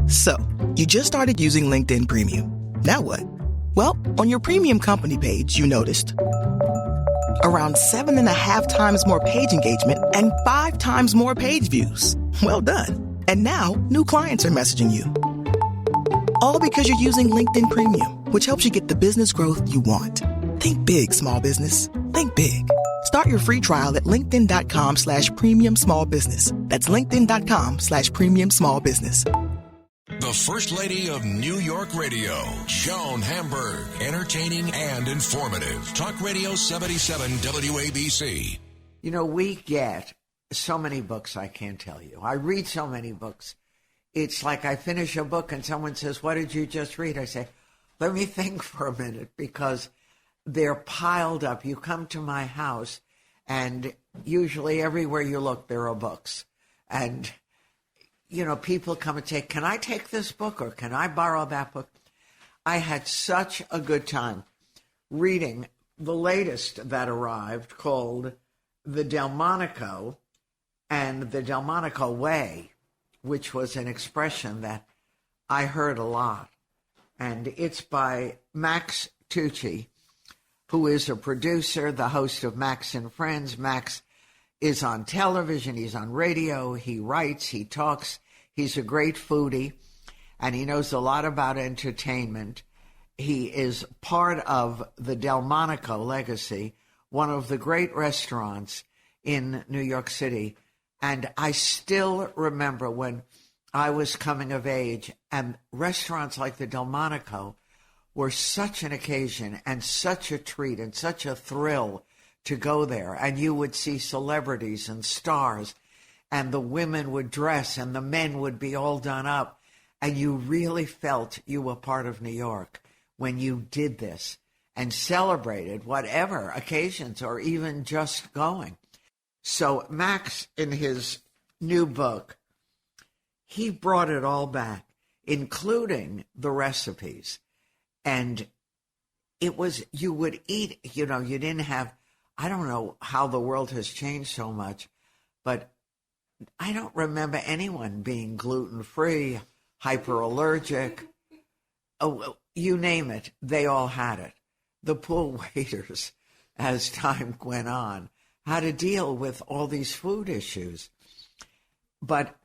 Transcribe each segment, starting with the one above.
So, you just started using LinkedIn Premium. Now what? Well, on your premium company page, you noticed around 7.5 times more page engagement and 5 times more page views. Well done. And now, new clients are messaging you. All because you're using LinkedIn Premium, which helps you get the business growth you want. Think big, small business. Think big. Start your free trial at linkedin.com/premium small business. That's linkedin.com/premium small business. The First Lady of New York Radio, Joan Hamburg, entertaining and informative. Talk Radio 77 WABC. You know, we get so many books, I can't tell you. I read so many books. It's like I finish a book and someone says, "What did you just read?" I say, "Let me think for a minute," because they're piled up. You come to my house, and usually everywhere you look, there are books. And you know, people come and say, "Can I take this book?" or "Can I borrow that book?" I had such a good time reading the latest that arrived, called The Delmonico and the Delmonico Way, which was an expression that I heard a lot. And it's by Max Tucci, who is a producer, the host of Max and Friends. Max is on television, he's on radio, he writes, he talks, he's a great foodie, and he knows a lot about entertainment. He is part of the Delmonico legacy, one of the great restaurants in New York City. And I still remember when I was coming of age, and restaurants like the Delmonico were such an occasion and such a treat and such a thrill to go there. And you would see celebrities and stars, and the women would dress and the men would be all done up. And you really felt you were part of New York when you did this and celebrated whatever occasions or even just going. So Max, in his new book, he brought it all back, including the recipes. And it was, you would eat, you know, you didn't have, I don't know how the world has changed so much, but I don't remember anyone being gluten-free, hyperallergic. Oh, you name it, they all had it. The poor waiters, as time went on, had to deal with all these food issues. But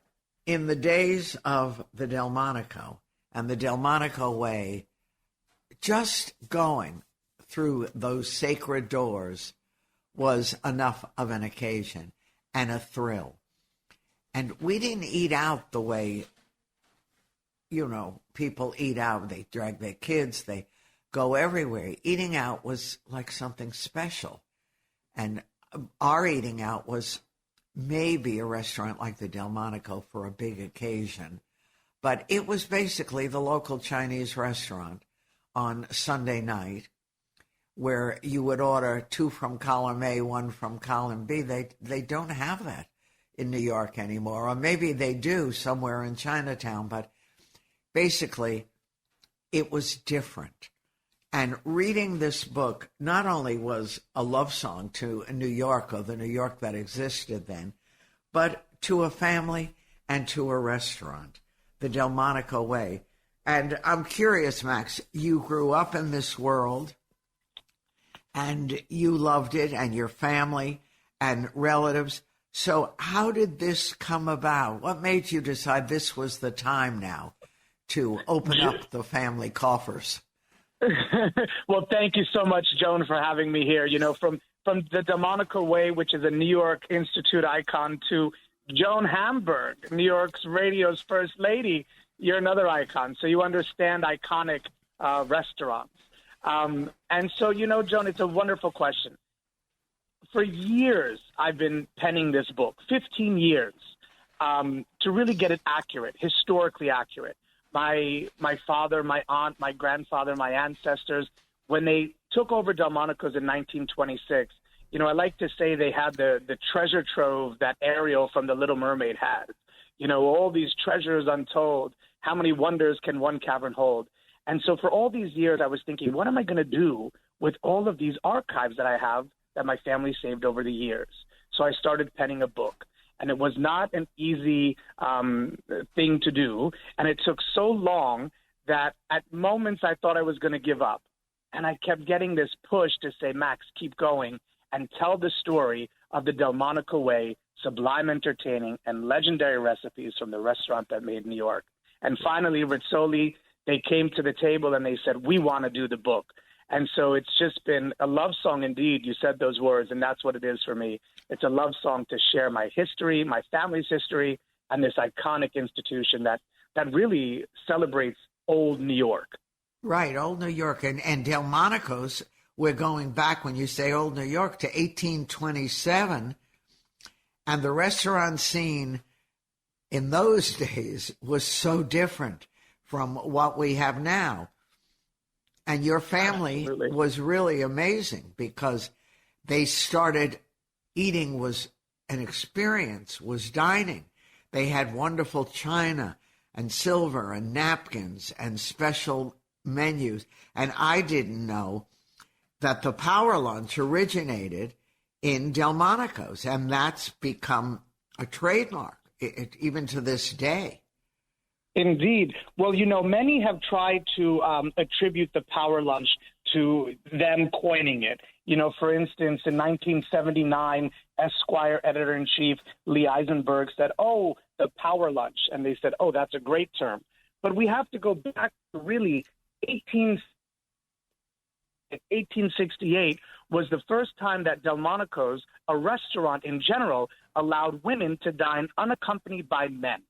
in the days of the Delmonico and the Delmonico Way, just going through those sacred doors was enough of an occasion and a thrill. And we didn't eat out the way, you know, people eat out. They drag their kids, they go everywhere. Eating out was like something special. And our eating out was maybe a restaurant like the Delmonico for a big occasion. But it was basically the local Chinese restaurant on Sunday night, where you would order 2 from column A, 1 from column B. They don't have that in New York anymore, or maybe they do somewhere in Chinatown, but basically it was different. And reading this book not only was a love song to New York, or the New York that existed then, but to a family and to a restaurant, the Delmonico Way. And I'm curious, Max, you grew up in this world and you loved it, and your family and relatives. So how did this come about? What made you decide this was the time now to open up the family coffers? Well, thank you so much, Joan, for having me here. You know, from the Delmonico Way, which is a New York Institute icon, to Joan Hamburg, New York's radio's first lady, you're another icon. So you understand iconic restaurants. And so, you know, Joan, it's a wonderful question. For years, I've been penning this book, 15 years, to really get it accurate, historically accurate. My father, my aunt, my grandfather, my ancestors, when they took over Delmonico's in 1926, you know, I like to say they had the treasure trove that Ariel from The Little Mermaid had. You know, all these treasures untold. How many wonders can one cavern hold? And so for all these years, I was thinking, what am I going to do with all of these archives that I have that my family saved over the years? So I started penning a book. And it was not an easy thing to do. And it took so long that at moments I thought I was going to give up. And I kept getting this push to say, Max, keep going and tell the story of the Delmonico Way, sublime entertaining and legendary recipes from the restaurant that made New York. And finally, Rizzoli, they came to the table and they said, we want to do the book. And so it's just been a love song indeed. You said those words, and that's what it is for me. It's a love song to share my history, my family's history, and this iconic institution that really celebrates old New York. Right, old New York. And Delmonico's, we're going back, when you say old New York, to 1827. And the restaurant scene in those days was so different from what we have now. And your family Absolutely. was really amazing because they started eating was an experience, was dining. They had wonderful china and silver and napkins and special menus. And I didn't know that the power lunch originated in Delmonico's, and that's become a trademark, even to this day. Indeed. Well, many have tried to attribute the power lunch to them coining it. For instance, in 1979, Esquire editor-in-chief Lee Eisenberg said, oh, the power lunch. And they said, oh, that's a great term. But we have to go back to really 1868 was the first time that Delmonico's, a restaurant in general, allowed women to dine unaccompanied by men.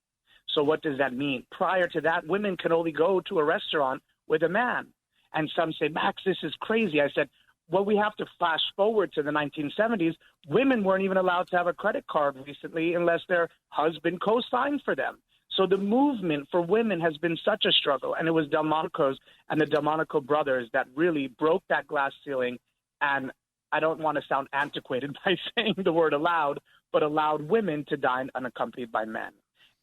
So what does that mean? Prior to that, women could only go to a restaurant with a man. And some say, Max, this is crazy. I said, well, we have to flash forward to the 1970s. Women weren't even allowed to have a credit card recently unless their husband co-signed for them. So the movement for women has been such a struggle. And it was Delmonico's and the Delmonico brothers that really broke that glass ceiling. And I don't want to sound antiquated by saying the word allowed, but allowed women to dine unaccompanied by men.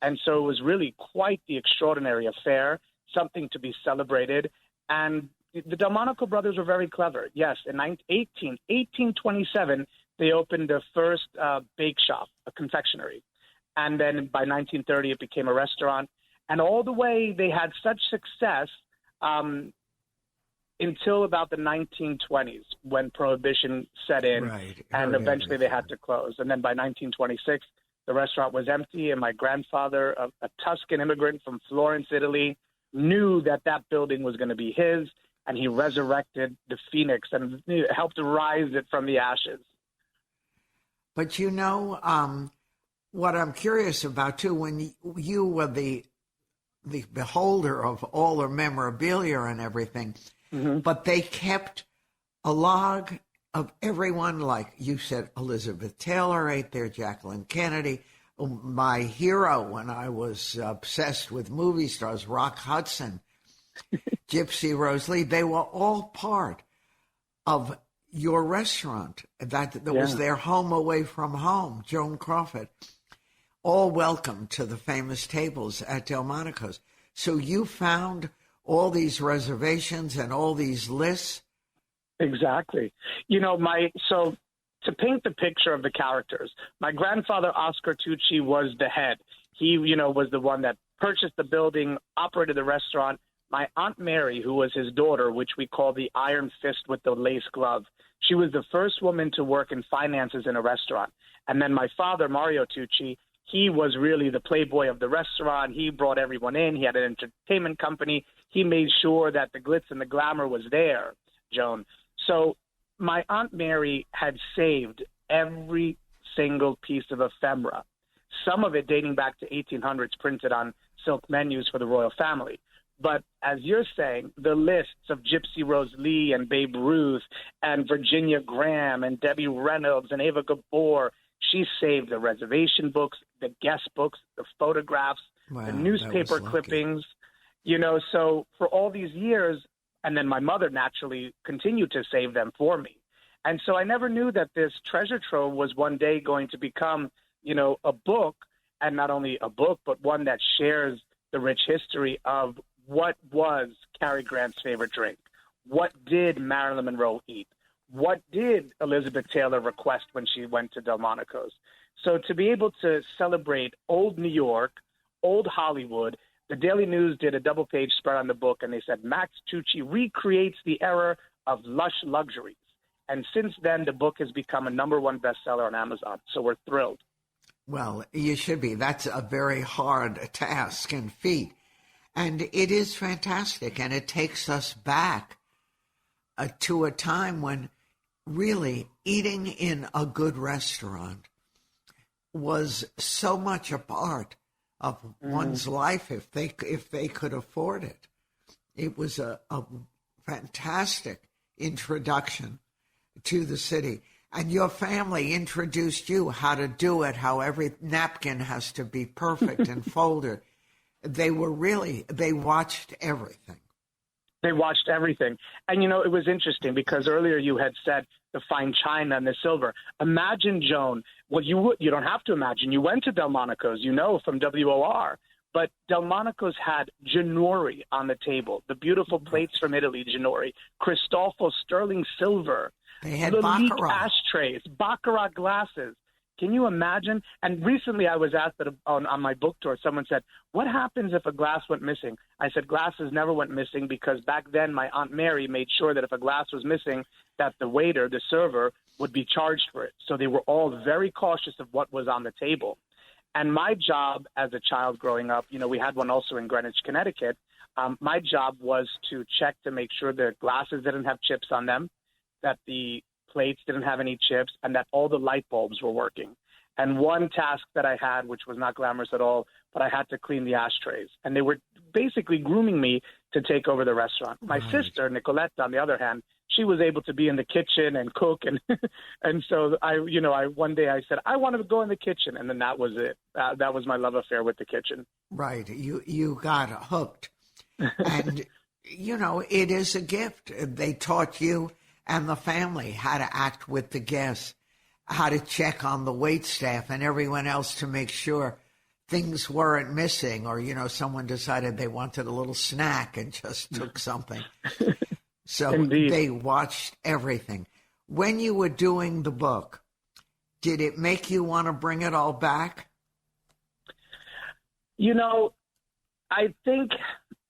And so it was really quite the extraordinary affair, something to be celebrated. And the Delmonico brothers were very clever. Yes, in 1827, they opened the first bake shop, a confectionery. And then by 1930, it became a restaurant. And all the way, they had such success until about the 1920s, when Prohibition set in. Right. And eventually they had to close. And then by 1926, the restaurant was empty, and my grandfather, a Tuscan immigrant from Florence, Italy, knew that building was going to be his, and he resurrected the phoenix and helped rise it from the ashes. But what I'm curious about, too, when you were the beholder of all the memorabilia and everything, Mm-hmm. but they kept a log of everyone, like you said, Elizabeth Taylor ate there, Jacqueline Kennedy, my hero when I was obsessed with movie stars, Rock Hudson, Gypsy Rose Lee. They were all part of your restaurant that was their home away from home. Joan Crawford, all welcome to the famous tables at Delmonico's. So you found all these reservations and all these lists. Exactly. So to paint the picture of the characters, my grandfather, Oscar Tucci, was the head. He, was the one that purchased the building, operated the restaurant. My Aunt Mary, who was his daughter, which we call the iron fist with the lace glove, she was the first woman to work in finances in a restaurant. And then my father, Mario Tucci, he was really the playboy of the restaurant. He brought everyone in. He had an entertainment company. He made sure that the glitz and the glamour was there, Joan. So my Aunt Mary had saved every single piece of ephemera, some of it dating back to 1800s, printed on silk menus for the royal family. But as you're saying, the lists of Gypsy Rose Lee and Babe Ruth and Virginia Graham and Debbie Reynolds and Ava Gabor, she saved the reservation books, the guest books, the photographs, the newspaper clippings, so for all these years. And then my mother naturally continued to save them for me. And so I never knew that this treasure trove was one day going to become, a book, and not only a book, but one that shares the rich history of what was Cary Grant's favorite drink. What did Marilyn Monroe eat? What did Elizabeth Taylor request when she went to Delmonico's? So to be able to celebrate old New York, old Hollywood, the Daily News did a double-page spread on the book, and they said Max Tucci recreates the era of lush luxuries. And since then, the book has become a #1 bestseller on Amazon. So we're thrilled. Well, you should be. That's a very hard task and feat. And it is fantastic. And it takes us back to a time when really eating in a good restaurant was so much a part of one's life if they could afford it. It was a fantastic introduction to the city. And your family introduced you how to do it, how every napkin has to be perfect and folded. They watched everything. They watched everything. And, it was interesting because earlier you had said the fine china and the silver. Imagine, Joan, you don't have to imagine. You went to Delmonico's, from WOR. But Delmonico's had Ginori on the table, the beautiful plates from Italy, Ginori, Cristofo sterling silver. They had Lalique baccarat ashtrays, baccarat glasses. Can you imagine? And recently I was asked that on my book tour, someone said, what happens if a glass went missing? I said, glasses never went missing because back then my Aunt Mary made sure that if a glass was missing, that the waiter, the server, would be charged for it. So they were all very cautious of what was on the table. And my job as a child growing up, we had one also in Greenwich, Connecticut. My job was to check to make sure the glasses didn't have chips on them, that the plates didn't have any chips, and that all the light bulbs were working. And one task that I had, which was not glamorous at all, but I had to clean the ashtrays. And they were basically grooming me to take over the restaurant. My sister, Nicoletta, on the other hand, she was able to be in the kitchen and cook. And and so one day I said, I want to go in the kitchen. And then that was it. That was my love affair with the kitchen. Right. You got hooked. And, it is a gift. They taught you and the family how to act with the guests, how to check on the wait staff and everyone else to make sure things weren't missing, or, someone decided they wanted a little snack and just took something. So Indeed. They watched everything. When you were doing the book, did it make you want to bring it all back? I think,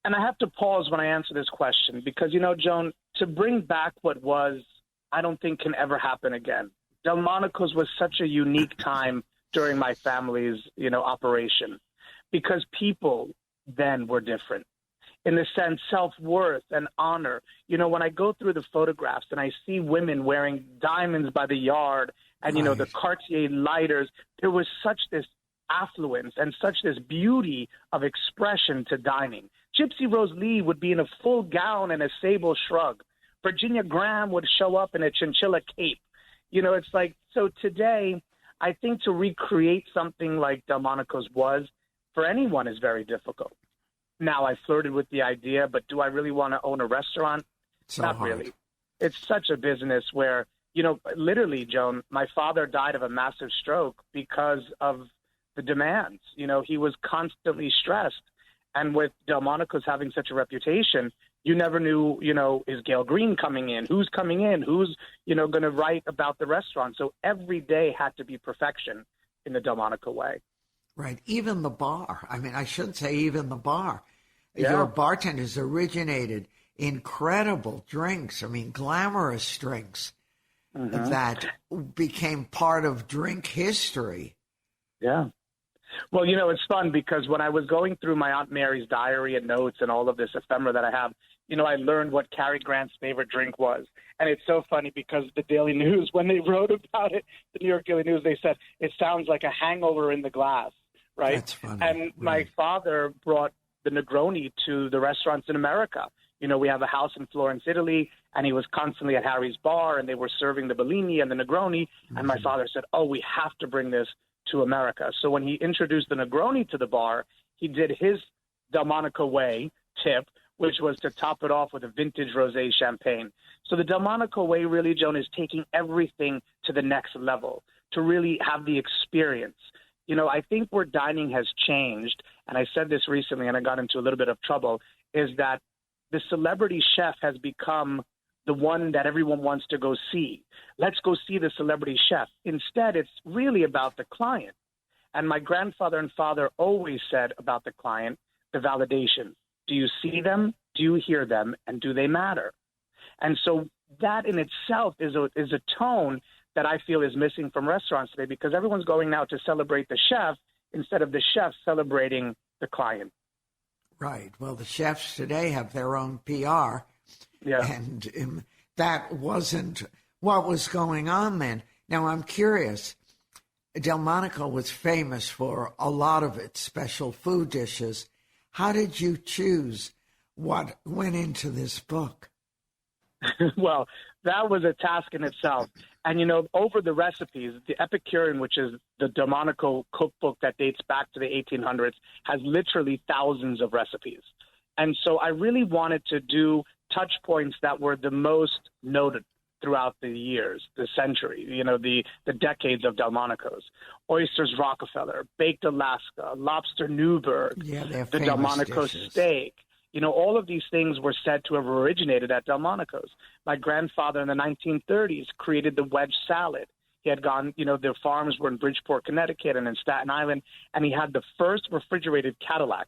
and I have to pause when I answer this question because, Joan, to bring back what was, I don't think can ever happen again. Delmonico's was such a unique time during my family's, operation, because people then were different in the sense self-worth and honor. When I go through the photographs and I see women wearing diamonds by the yard and, the Cartier lighters, there was such this affluence and such this beauty of expression to dining. Gypsy Rose Lee would be in a full gown and a sable shrug. Virginia Graham would show up in a chinchilla cape. It's like, so today, I think to recreate something like Delmonico's was, for anyone, is very difficult. Now, I flirted with the idea, but do I really want to own a restaurant? Not really. It's such a business where, literally, Joan, my father died of a massive stroke because of the demands. He was constantly stressed. And with Delmonico's having such a reputation, you never knew, is Gail Green coming in? Who's coming in? Who's, going to write about the restaurant? So every day had to be perfection in the Delmonico Way. Right. Even the bar. I mean, I shouldn't say even the bar. Yeah. Your bartenders originated incredible drinks. I mean, glamorous drinks that became part of drink history. Yeah. Well, it's fun because when I was going through my Aunt Mary's diary and notes and all of this ephemera that I have, I learned what Cary Grant's favorite drink was. And it's so funny because the Daily News, when they wrote about it, the New York Daily News, they said, it sounds like a hangover in the glass, right? That's funny. And my father brought the Negroni to the restaurants in America. We have a house in Florence, Italy, and he was constantly at Harry's bar, and they were serving the Bellini and the Negroni. And my father said, we have to bring this to America. So when he introduced the Negroni to the bar, he did his Delmonico Way tip, which was to top it off with a vintage rosé champagne. So the Delmonico Way really, Joan, is taking everything to the next level to really have the experience. I think where dining has changed, and I said this recently and I got into a little bit of trouble, is that the celebrity chef has become the one that everyone wants to go see. Let's go see the celebrity chef. Instead, it's really about the client. And my grandfather and father always said about the client, the validation. Do you see them? Do you hear them? And do they matter? And so that in itself is a tone that I feel is missing from restaurants today, because everyone's going now to celebrate the chef instead of the chef celebrating the client. Right. Well, the chefs today have their own PR. Yeah. And that wasn't what was going on then. Now, I'm curious. Delmonico was famous for a lot of its special food dishes. How did you choose what went into this book? Well, that was a task in itself. And, over the recipes, the Epicurean, which is the Delmonico cookbook that dates back to the 1800s, has literally thousands of recipes. And so I really wanted to do touch points that were the most noted throughout the years, the century, the decades of Delmonico's. Oysters Rockefeller, baked Alaska, lobster Newburgh, the Delmonico dishes. Steak. All of these things were said to have originated at Delmonico's. My grandfather in the 1930s created the wedge salad. He had gone, their farms were in Bridgeport, Connecticut and in Staten Island, and he had the first refrigerated Cadillac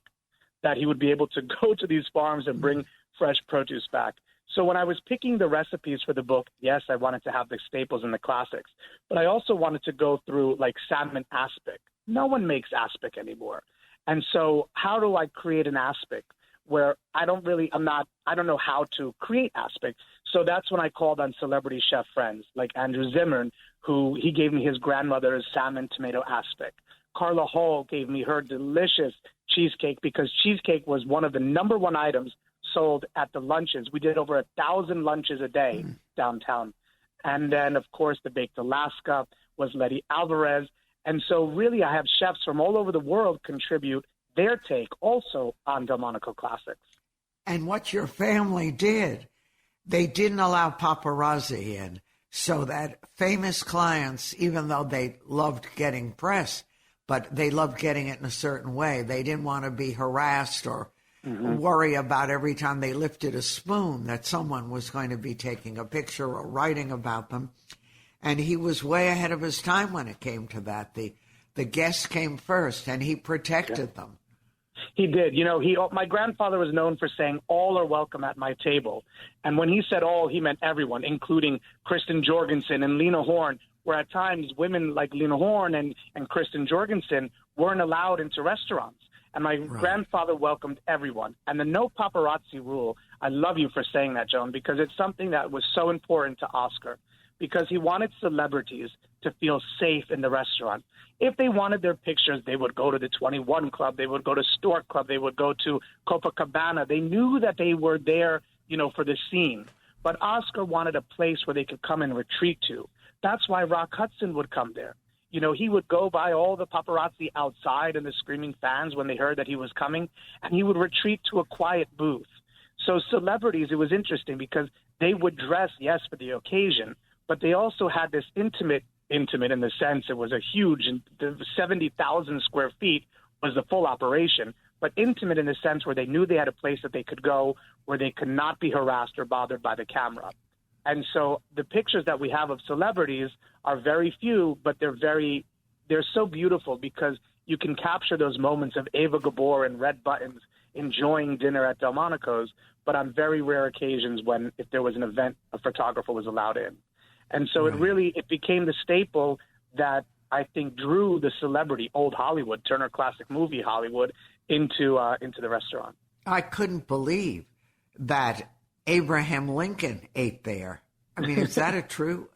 that he would be able to go to these farms and bring fresh produce back. So when I was picking the recipes for the book, yes, I wanted to have the staples and the classics, but I also wanted to go through like salmon aspic. No one makes aspic anymore. And so how do I create an aspic where I don't know how to create aspic? So that's when I called on celebrity chef friends like Andrew Zimmern, who he gave me his grandmother's salmon tomato aspic. Carla Hall gave me her delicious cheesecake, because cheesecake was one of the number one items sold at the lunches. We did over 1,000 lunches a day downtown. And then, of course, the baked Alaska was Letty Alvarez. And so really I have chefs from all over the world contribute their take also on Delmonico classics. And what your family did, they didn't allow paparazzi in, so that famous clients, even though they loved getting press, but they loved getting it in a certain way. They didn't want to be harassed or worry about every time they lifted a spoon that someone was going to be taking a picture or writing about them. And he was way ahead of his time when it came to that. The guests came first, and he protected them. He did. My grandfather was known for saying, all are welcome at my table. And when he said all, he meant everyone, including Kristen Jorgensen and Lena Horne, where at times women like Lena Horne and Kristen Jorgensen weren't allowed into restaurants. And my grandfather welcomed everyone. And the no paparazzi rule, I love you for saying that, Joan, because it's something that was so important to Oscar, because he wanted celebrities to feel safe in the restaurant. If they wanted their pictures, they would go to the 21 Club, they would go to Stork Club, they would go to Copacabana. They knew that they were there, for the scene. But Oscar wanted a place where they could come and retreat to. That's why Rock Hudson would come there. He would go by all the paparazzi outside and the screaming fans when they heard that he was coming, and he would retreat to a quiet booth. So celebrities, it was interesting because they would dress, yes, for the occasion, but they also had this intimate in the sense it was a huge, 70,000 square feet was the full operation, but intimate in the sense where they knew they had a place that they could go where they could not be harassed or bothered by the camera. And so the pictures that we have of celebrities are very few, but they're so beautiful because you can capture those moments of Ava Gabor and red buttons enjoying dinner at Delmonico's, but on very rare occasions when, if there was an event, a photographer was allowed in. And so it became the staple that I think drew the celebrity, old Hollywood, Turner Classic Movie Hollywood, into the restaurant. I couldn't believe that Abraham Lincoln ate there. I mean, is that a true?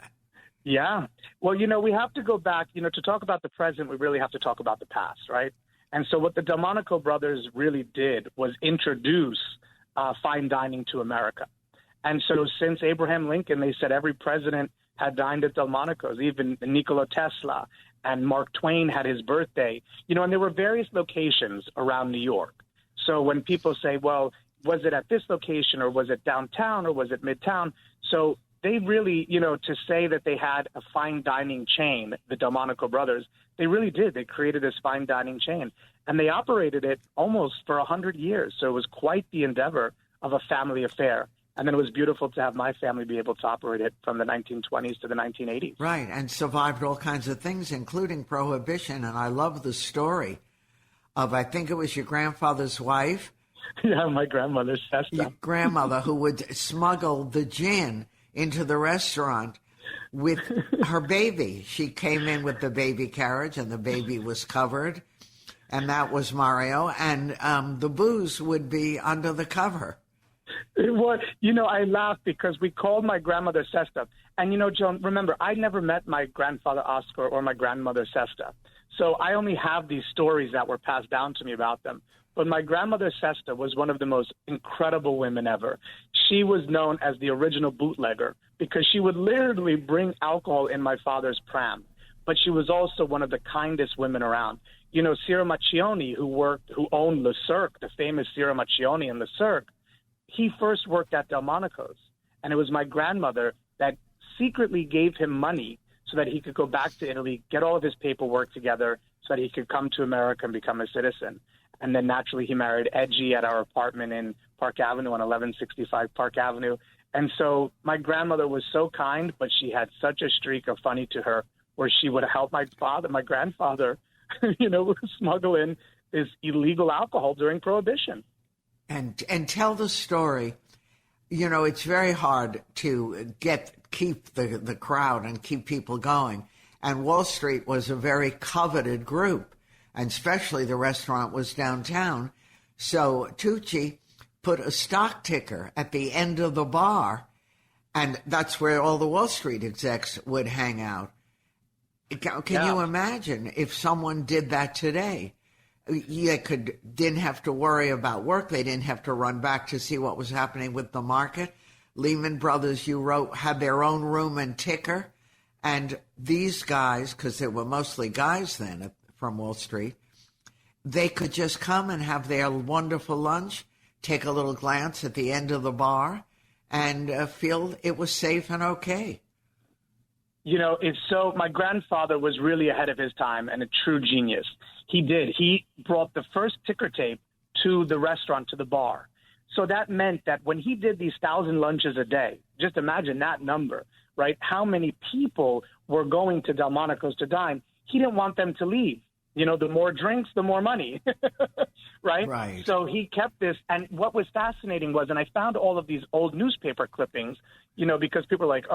Yeah. Well, we have to go back, to talk about the present, we really have to talk about the past, right? And so what the Delmonico brothers really did was introduce fine dining to America. And so since Abraham Lincoln, they said every president had dined at Delmonico's, even Nikola Tesla and Mark Twain had his birthday, and there were various locations around New York. So when people say, well, was it at this location or was it downtown or was it midtown? So they really, to say that they had a fine dining chain, the Delmonico brothers, they really did. They created this fine dining chain and they operated it almost for 100 years. So it was quite the endeavor of a family affair. And then it was beautiful to have my family be able to operate it from the 1920s to the 1980s. Right, and survived all kinds of things, including Prohibition. And I love the story of, I think it was your grandfather's wife. Yeah, my grandmother, Sesta. Your grandmother, who would smuggle the gin into the restaurant with her baby. She came in with the baby carriage, and the baby was covered, and that was Mario. And the booze would be under the cover. It was, I laugh because we called my grandmother Sesta. And, Joan, remember, I never met my grandfather Oscar or my grandmother Sesta. So I only have these stories that were passed down to me about them. But my grandmother Sesta was one of the most incredible women ever. She was known as the original bootlegger because she would literally bring alcohol in my father's pram. But she was also one of the kindest women around. Ciro Macchioni, who owned Le Cirque, the famous Ciro Macchioni in Le Cirque, he first worked at Delmonico's. And it was my grandmother that secretly gave him money so that he could go back to Italy, get all of his paperwork together so that he could come to America and become a citizen. And then naturally he married Edgy at our apartment in Park Avenue on 1165 Park Avenue. And so my grandmother was so kind, but she had such a streak of funny to her where she would help my grandfather, smuggle in this illegal alcohol during Prohibition. And tell the story. It's very hard to keep the crowd and keep people going. And Wall Street was a very coveted group, and especially the restaurant was downtown. So Tucci put a stock ticker at the end of the bar, and that's where all the Wall Street execs would hang out. Can you imagine if someone did that today? They didn't have to worry about work. They didn't have to run back to see what was happening with the market. Lehman Brothers, you wrote, had their own room and ticker. And these guys, because there were mostly guys then from Wall Street, they could just come and have their wonderful lunch, take a little glance at the end of the bar, and feel it was safe and okay. My grandfather was really ahead of his time and a true genius. He brought the first ticker tape to the restaurant, to the bar. So that meant that when he did these 1,000 lunches a day, just imagine that number, right? How many people were going to Delmonico's to dine? He didn't want them to leave. The more drinks, the more money, right? Right. So he kept this. And what was fascinating was, and I found all of these old newspaper clippings, because people are like,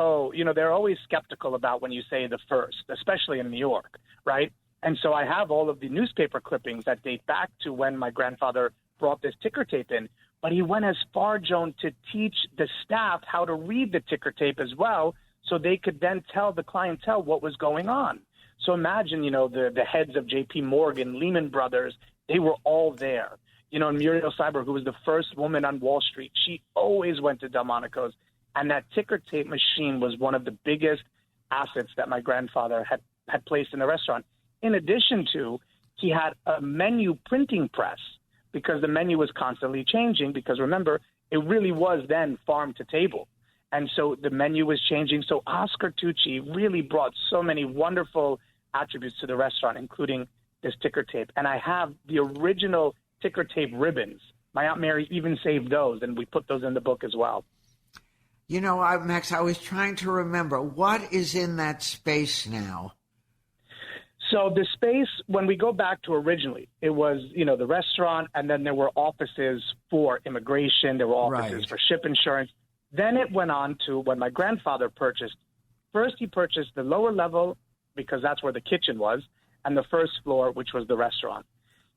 they're always skeptical about when you say the first, especially in New York, right? And so I have all of the newspaper clippings that date back to when my grandfather brought this ticker tape in. But he went as far, Joan, to teach the staff how to read the ticker tape as well, so they could then tell the clientele what was going on. So imagine, the heads of J.P. Morgan, Lehman Brothers, they were all there. And Muriel Seiberg, who was the first woman on Wall Street, she always went to Delmonico's. And that ticker tape machine was one of the biggest assets that my grandfather had placed in the restaurant. In addition to, he had a menu printing press because the menu was constantly changing because, remember, it really was then farm to table. And so the menu was changing. So Oscar Tucci really brought so many wonderful attributes to the restaurant, including this ticker tape. And I have the original ticker tape ribbons. My Aunt Mary even saved those, and we put those in the book as well. Max, I was trying to remember, what is in that space now? So the space, when we go back to originally, it was, the restaurant, and then there were offices for immigration. There were offices for ship insurance. Then it went on to when my grandfather purchased. First, he purchased the lower level because that's where the kitchen was, and the first floor, which was the restaurant.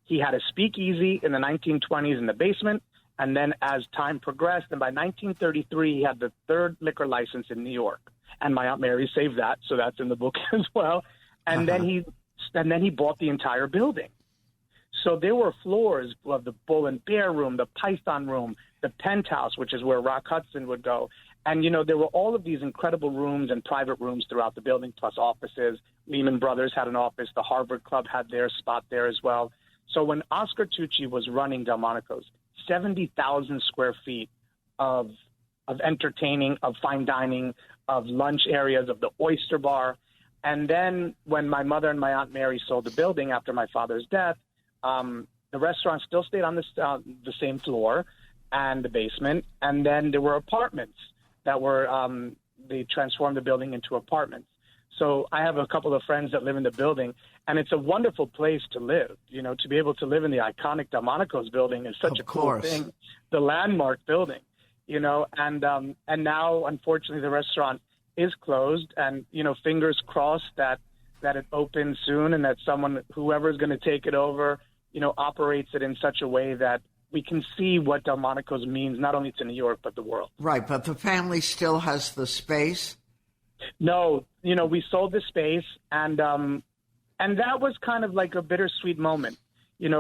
He had a speakeasy in the 1920s in the basement, and then as time progressed, and by 1933, he had the third liquor license in New York. And my Aunt Mary saved that, so that's in the book as well. And then he bought the entire building. So there were floors of the Bull and Bear room, the Python room, the penthouse, which is where Rock Hudson would go. And, there were all of these incredible rooms and private rooms throughout the building, plus offices. Lehman Brothers had an office. The Harvard Club had their spot there as well. So when Oscar Tucci was running Delmonico's, 70,000 square feet of entertaining, of fine dining, of lunch areas, of the oyster bar. And then when my mother and my Aunt Mary sold the building after my father's death, the restaurant still stayed on the same floor. and the basement, and then there were apartments that were they transformed the building into apartments. So I have a couple of friends that live in the building, and it's a wonderful place to live. To be able to live in the iconic Delmonico's building is such a cool thing. The landmark building, and now, unfortunately, the restaurant is closed, and, fingers crossed that it opens soon and that whoever is going to take it over, operates it in such a way that we can see what Delmonico's means, not only to New York, but the world. Right, but the family still has the space? No, we sold the space, and that was kind of like a bittersweet moment,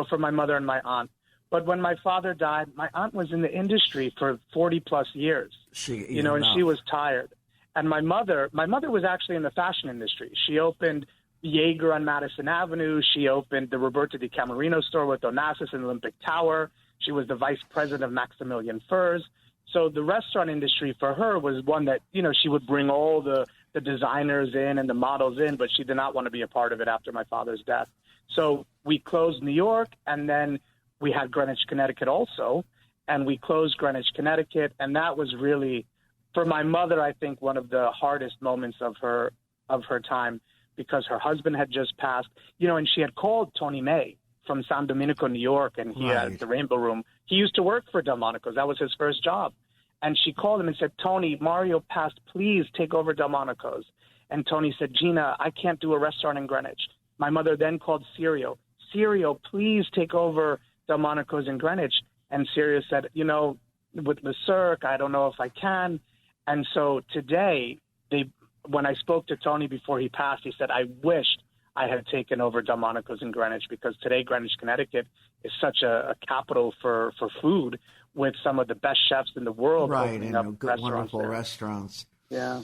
for my mother and my aunt. But when my father died, my aunt was in the industry for 40-plus years, and she was tired. And my mother was actually in the fashion industry. She opened Jaeger on Madison Avenue. She opened the Roberto Di Camerino store with Onassis in Olympic Tower. She was the vice president of Maximilian Furs. So the restaurant industry for her was one that, she would bring all the designers in and the models in, but she did not want to be a part of it after my father's death. So we closed New York, and then we had Greenwich, Connecticut also, and we closed Greenwich, Connecticut, and that was really, for my mother, I think one of the hardest moments of her time, because her husband had just passed, and she had called Tony May from San Domenico, New York, and he had the Rainbow Room. He used to work for Delmonico's. That was his first job. And she called him and said, Tony, Mario passed. Please take over Delmonico's. And Tony said, Gina, I can't do a restaurant in Greenwich. My mother then called Sirio. Sirio, please take over Delmonico's in Greenwich. And Sirio said, with Le Cirque, I don't know if I can. And so today, when I spoke to Tony before he passed, he said, I wished I had taken over Delmonico's in Greenwich, because today Greenwich, Connecticut is such a capital for food, with some of the best chefs in the world. Right, and good, wonderful restaurants. Yeah.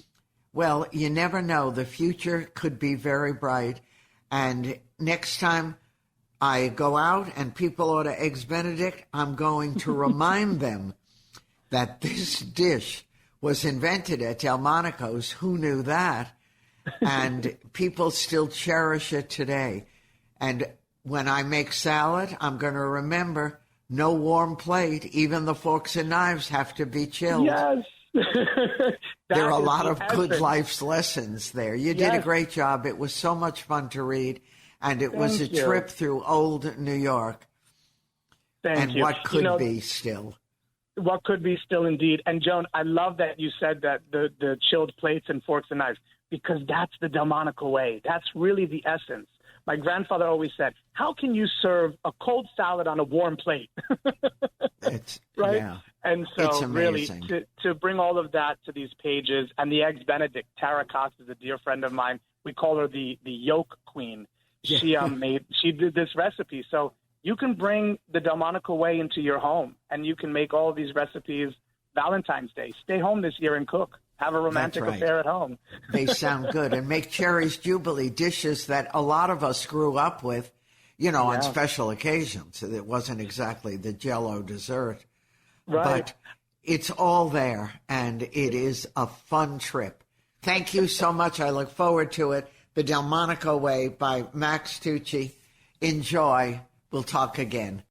Well, you never know. The future could be very bright. And next time I go out and people order Eggs Benedict, I'm going to remind them that this dish was invented at Delmonico's. Who knew that? And people still cherish it today. And when I make salad, I'm going to remember no warm plate. Even the forks and knives have to be chilled. Yes. There are a lot of good life lessons there. You did a great job. It was so much fun to read. And it was a trip through old New York. Thank you. What could be still. What could be still, indeed. And, Joan, I love that you said that the chilled plates and forks and knives, because that's the Delmonico way. That's really the essence. My grandfather always said, how can you serve a cold salad on a warm plate? It's right? Yeah. And so really to bring all of that to these pages, and the Eggs Benedict, Tara Cox is a dear friend of mine. We call her the yolk queen. Yeah. She did this recipe. So you can bring the Delmonico way into your home, and you can make all of these recipes Valentine's Day. Stay home this year and cook. Have a romantic affair at home. They sound good. And make Cherry's Jubilee dishes that a lot of us grew up with, on special occasions. It wasn't exactly the Jell-O dessert. Right. But it's all there, and it is a fun trip. Thank you so much. I look forward to it. The Delmonico Way by Max Tucci. Enjoy. We'll talk again.